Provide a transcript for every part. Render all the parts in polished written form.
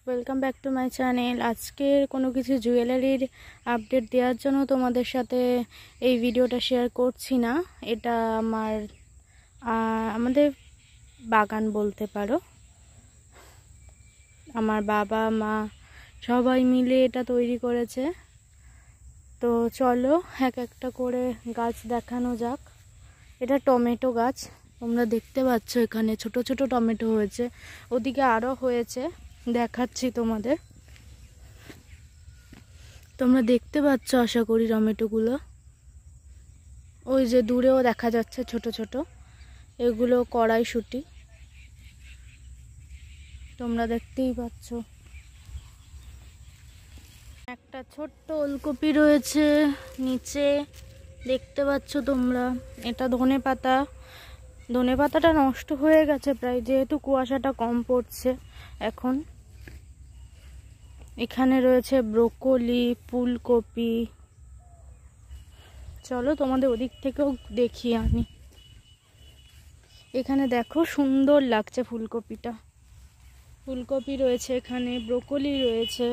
Welcome back to my channel. আজকের কোনো কিছু জুয়েলারির আপডেট দেওয়ার জন্য তোমাদের সাথে এই ভিডিওটা শেয়ার করছি না। এটা আমাদের বাগান বলতে পারো। আমার বাবা মা সবাই মিলে এটা তৈরি করেছে। তো চলো এক একটা করে গাছ দেখানো যাক। এটা টমেটো গাছ, তোমরা দেখতে পাচ্ছ এখানে ছোট ছোট টমেটো হয়েছে, ওদিকে আরও হয়েছে, দেখাচ্ছি তোমাদের। তোমরা দেখতে পাচ্ছ আশা করি টমেটোগুলো। ওই যে দূরেও দেখা যাচ্ছে ছোট ছোট, এগুলো কড়াইশুঁটি, তোমরা দেখতেই পাচ্ছ। একটা ছোট্ট ওলকপি রয়েছে নিচে, দেখতে পাচ্ছ তোমরা। এটা ধনেপাতা, ধনেপাতাটা নষ্ট হয়ে গেছে প্রায়, যেহেতু কুয়াশাটা কম পড়ছে এখন। এখানে রয়েছে ব্রোকলি, ফুলকপি। চলো তোমাদের ওদিক থেকেও দেখিয়ে আনি। এখানে দেখো সুন্দর লাগছে ফুলকপিটা। ফুলকপি রয়েছে এখানে, ব্রোকলি রয়েছে,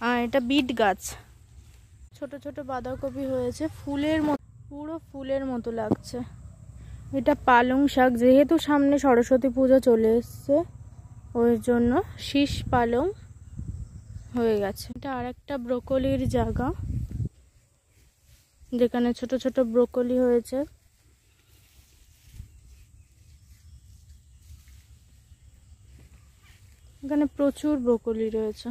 আর এটা বিট গাছ। ছোট ছোট বাঁধাকপি হয়েছে, ফুলের মতো, পুরো ফুলের মতো লাগছে। এটা পালং শাক, যেহেতু সামনে সরস্বতী পূজা চলে এসছে ওই জন্য শীষ পালং হয়ে গেছে। এটা আর একটা ব্রোকলির জায়গা, যেখানে ছোট ছোট ব্রোকলি হয়েছে। এখানে প্রচুর ব্রোকলি রয়েছে।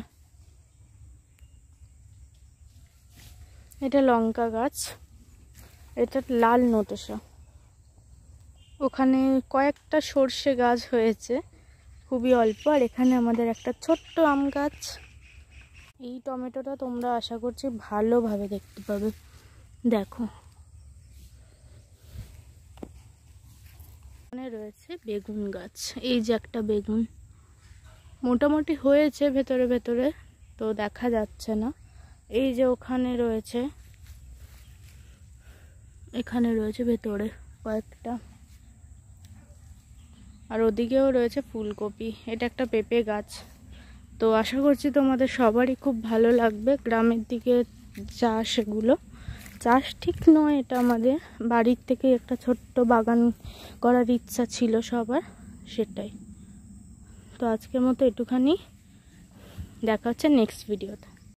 এটা লঙ্কা গাছ, এটা লাল নোটেশা। ওখানে কয়েকটা সর্ষে গাছ হয়েছে, খুবই অল্প। আর এখানে আমাদের একটা ছোট্ট আম গাছ। এই টমেটোটা তোমরা আশা করছি ভালোভাবে দেখতে পাবে। দেখো এখানে রয়েছে বেগুন গাছ, এই যে একটা বেগুন মোটামুটি হয়েছে ভেতরে ভেতরে, তো দেখা যাচ্ছে না। এই যে ওখানে রয়েছে, এখানে রয়েছে ভেতরে কয়েকটা, আর ওদিকেও রয়েছে ফুলকপি। এটা একটা পেঁপে গাছ। তো আশা করছি তোমাদের সবারই খুব ভালো লাগবে। গ্রামের দিকে চাষ, এগুলো চাষ ঠিক নয়, এটা আমাদের বাড়ির থেকে একটা ছোট্ট বাগান করার ইচ্ছা ছিল সবার, সেটাই। তো আজকের মতো একটুখানি, দেখা হচ্ছে নেক্সট ভিডিওতে।